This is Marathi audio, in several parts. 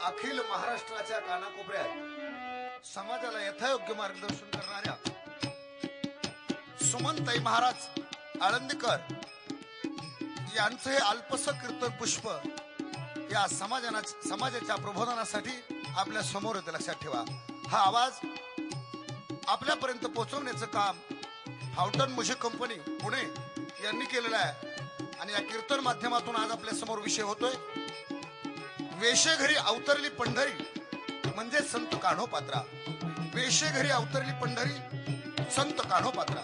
अखिल महाराष्ट्राच्या कानाकोपऱ्यात समाजाला यथायोग्य मार्गदर्शन करणाऱ्या सुमनताई महाराज आळंदीकर यांचं हे अल्पस कीर्तन पुष्प या समाजाच्या प्रबोधनासाठी आपल्या समोर येते. लक्षात ठेवा, हा आवाज आपल्यापर्यंत पोहोचवण्याचं काम फाउंटन म्युझिक कंपनी पुणे यांनी केलेलं आहे. आणि या कीर्तन माध्यमातून आज आपल्या समोर विषय होतोय वेशेघरी अवतरली पंढरी म्हणजे संत कान्होपात्रा. वेशेघरी अवतरली पंढरी संत कान्होपात्रा.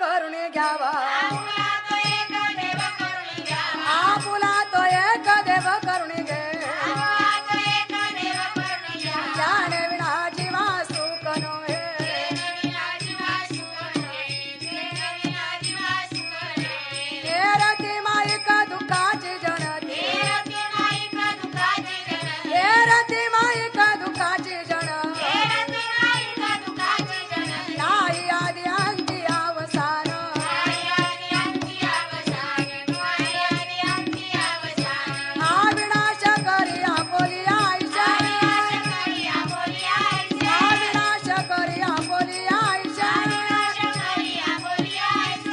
करुणे घ्यावा आपुला तो एक देव करुणे घे ज्याने विना जीवा सुख नोहे रती माईक दुःखाची जनती रती माईक दुःखाची जन नाही आधी अंती अवसान अविनाश करी आपोली आईशा अविनाश करी आपोली आईशा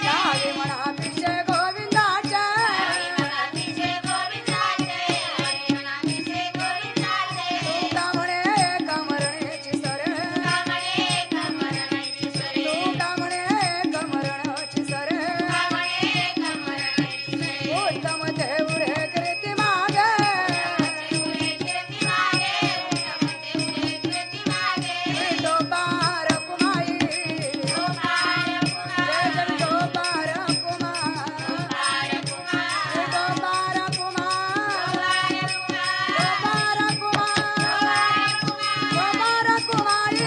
गावी म्हणा पिशे गोविंदाचे तुका म्हणे एक मरणेची सरे तुका म्हणे एक मरणाची सरे उत्तम देवरे कीर्ती मागे विठो पार कुमाई जय जय विठो पार कुमार विठो पार कुमार पार कुमार पार कुमारी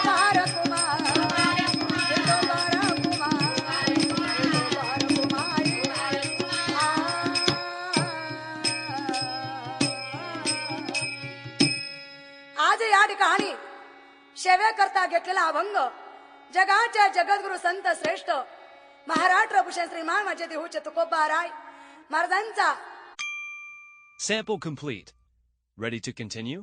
पार कुमार विठो पार कुमार पार कुमारी आज या ठिकाणी सेवेकरता घेतलेला अभंग जगाचे जगद्गुरु संत श्रेष्ठ महाराष्ट्र भूषण श्रीमान माझे देहूचे तुकोबाराय महाराजांचा Sample complete. Ready to continue?